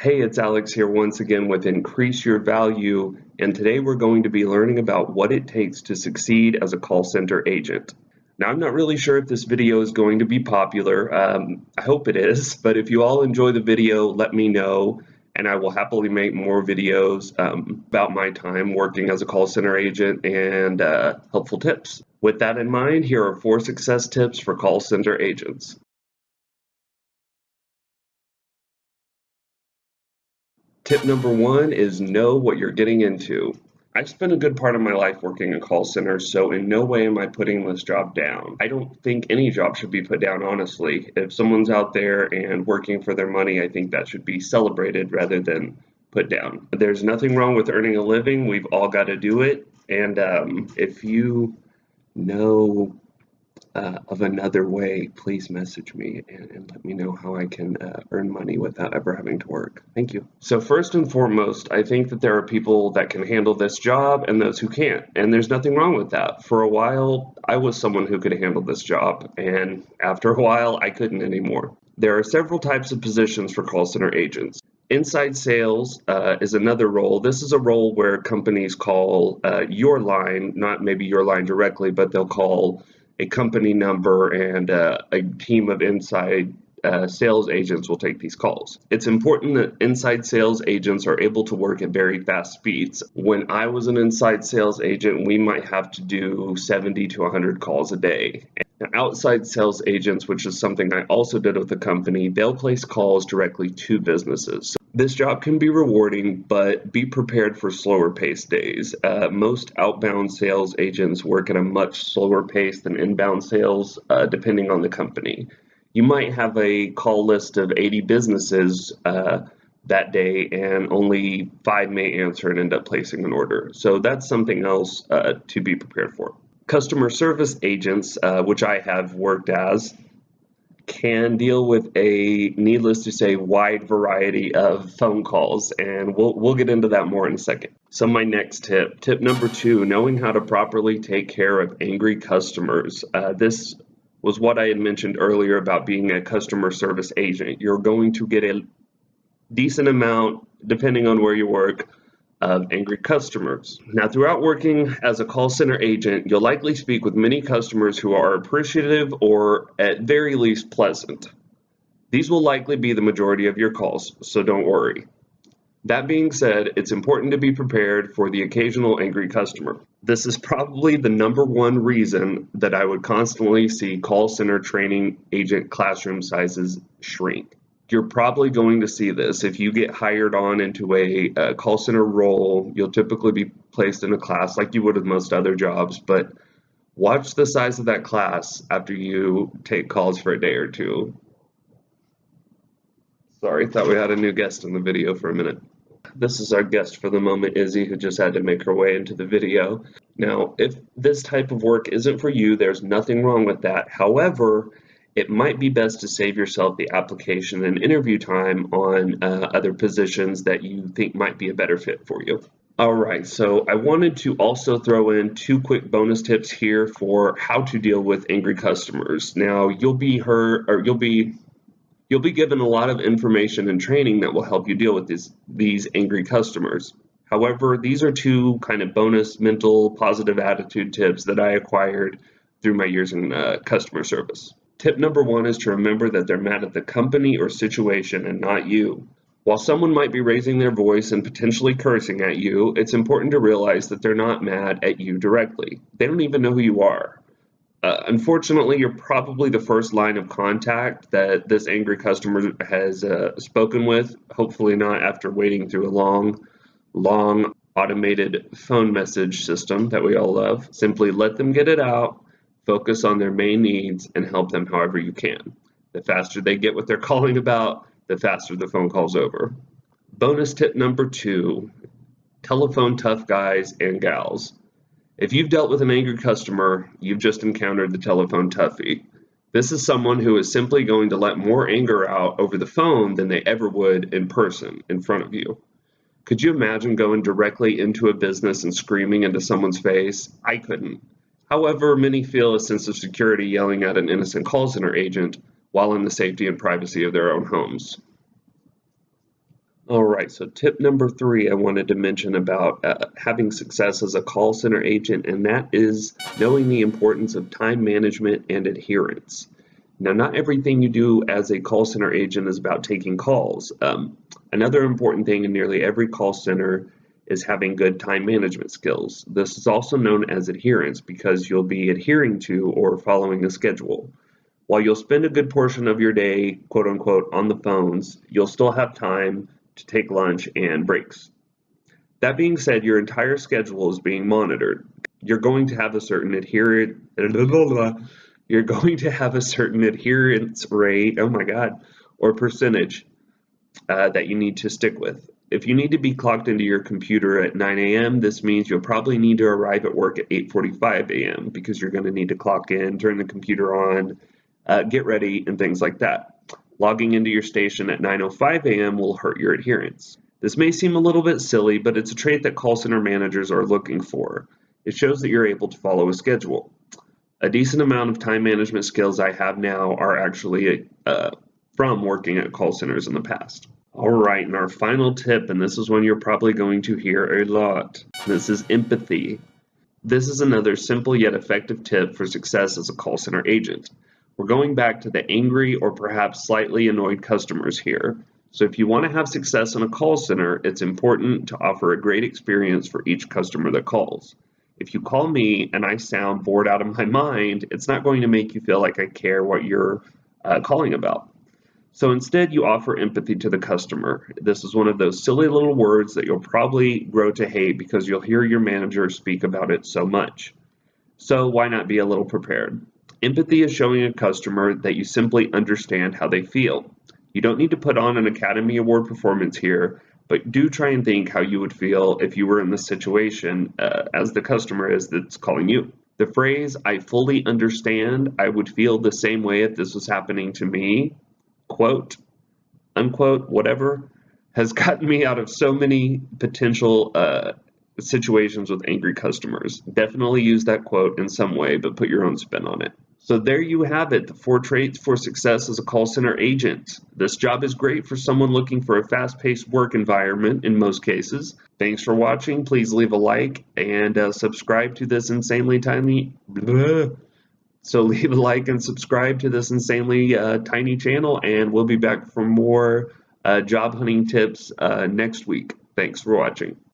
Hey, it's Alex here once again with Increase Your Value, and today we're going to be learning about what it takes to succeed as a call center agent. Now, I'm not really sure if this video is going to be popular. I hope it is, but if you all enjoy the video, let me know, and I will happily make more videos about my time working as a call center agent and helpful tips. With that in mind, here are 4 success tips for call center agents. Tip number 1 is know what you're getting into. I've spent a good part of my life working in call centers, so in no way am I putting this job down. I don't think any job should be put down, honestly. If someone's out there and working for their money, I think that should be celebrated rather than put down. There's nothing wrong with earning a living. We've all got to do it. And if you know of another way, please message me and let me know how I can earn money without ever having to work. Thank you. So first and foremost, I think that there are people that can handle this job and those who can't, and there's nothing wrong with that. For a while, I was someone who could handle this job, and after a while, I couldn't anymore. There are several types of positions for call center agents. Inside sales is another role. This is a role where companies call your line, not maybe your line directly, but they'll call a company number, and a team of inside sales agents will take these calls. It's important that inside sales agents are able to work at very fast speeds. When I was an inside sales agent, we might have to do 70 to 100 calls a day. Now, outside sales agents, which is something I also did with the company, they'll place calls directly to businesses. This job can be rewarding, but be prepared for slower paced days. Most outbound sales agents work at a much slower pace than inbound sales, depending on the company. You might have a call list of 80 businesses that day, and only 5 may answer and end up placing an order. So that's something else to be prepared for. Customer service agents, which I have worked as, can deal with a, needless to say, wide variety of phone calls, and we'll get into that more in a second. So my next tip number 2, knowing how to properly take care of angry customers. This was what I had mentioned earlier about being a customer service agent. You're going to get a decent amount, depending on where you work, of angry customers. Now, throughout working as a call center agent, you'll likely speak with many customers who are appreciative or at very least pleasant. These will likely be the majority of your calls, so don't worry. That being said, it's important to be prepared for the occasional angry customer. This is probably the number 1 reason that I would constantly see call center training agent classroom sizes shrink. You're probably going to see this. If you get hired on into a call center role, you'll typically be placed in a class like you would with most other jobs, but watch the size of that class after you take calls for a day or 2. Sorry, thought we had a new guest in the video for a minute. This is our guest for the moment, Izzy, who just had to make her way into the video. Now, if this type of work isn't for you, there's nothing wrong with that. However, it might be best to save yourself the application and interview time on other positions that you think might be a better fit for you. All right, so I wanted to also throw in 2 quick bonus tips here for how to deal with angry customers. Now, you'll be given a lot of information and training that will help you deal with these angry customers. However, these are 2 kind of bonus mental positive attitude tips that I acquired through my years in customer service. Tip number 1 is to remember that they're mad at the company or situation and not you. While someone might be raising their voice and potentially cursing at you, it's important to realize that they're not mad at you directly. They don't even know who you are. Unfortunately, you're probably the first line of contact that this angry customer has spoken with, hopefully not after waiting through a long automated phone message system that we all love. Simply let them get it out. Focus on their main needs and help them however you can. The faster they get what they're calling about, the faster the phone call's over. Bonus tip number 2, telephone tough guys and gals. If you've dealt with an angry customer, you've just encountered the telephone toughie. This is someone who is simply going to let more anger out over the phone than they ever would in person in front of you. Could you imagine going directly into a business and screaming into someone's face? I couldn't. However, many feel a sense of security yelling at an innocent call center agent while in the safety and privacy of their own homes. All right, so tip number 3 I wanted to mention about having success as a call center agent, and that is knowing the importance of time management and adherence. Now, not everything you do as a call center agent is about taking calls. Another important thing in nearly every call center is having good time management skills. This is also known as adherence because you'll be adhering to or following a schedule. While you'll spend a good portion of your day, quote unquote, on the phones, you'll still have time to take lunch and breaks. That being said, your entire schedule is being monitored. You're going to have a certain you're going to have a certain adherence rate, oh my God, or percentage that you need to stick with. If you need to be clocked into your computer at 9 a.m., this means you'll probably need to arrive at work at 8:45 a.m. because you're going to need to clock in, turn the computer on, get ready, and things like that. Logging into your station at 9:05 a.m. will hurt your adherence. This may seem a little bit silly, but it's a trait that call center managers are looking for. It shows that you're able to follow a schedule. A decent amount of time management skills I have now are actually from working at call centers in the past. All right, and our final tip, and this is one you're probably going to hear a lot. This is empathy. This is another simple yet effective tip for success as a call center agent. We're going back to the angry or perhaps slightly annoyed customers here. So if you want to have success in a call center, it's important to offer a great experience for each customer that calls. If you call me and I sound bored out of my mind, it's not going to make you feel like I care what you're calling about. So instead, you offer empathy to the customer. This is one of those silly little words that you'll probably grow to hate because you'll hear your manager speak about it so much. So why not be a little prepared? Empathy is showing a customer that you simply understand how they feel. You don't need to put on an Academy Award performance here, but do try and think how you would feel if you were in the situation as the customer is that's calling you. The phrase, "I fully understand, I would feel the same way if this was happening to me," quote, unquote, whatever, has gotten me out of so many potential situations with angry customers. Definitely use that quote in some way, but put your own spin on it. So there you have it, the 4 traits for success as a call center agent. This job is great for someone looking for a fast-paced work environment in most cases. Thanks for watching. Please leave a like and subscribe to this insanely tiny... So leave a like and subscribe to this insanely tiny channel, and we'll be back for more job hunting tips next week. Thanks for watching.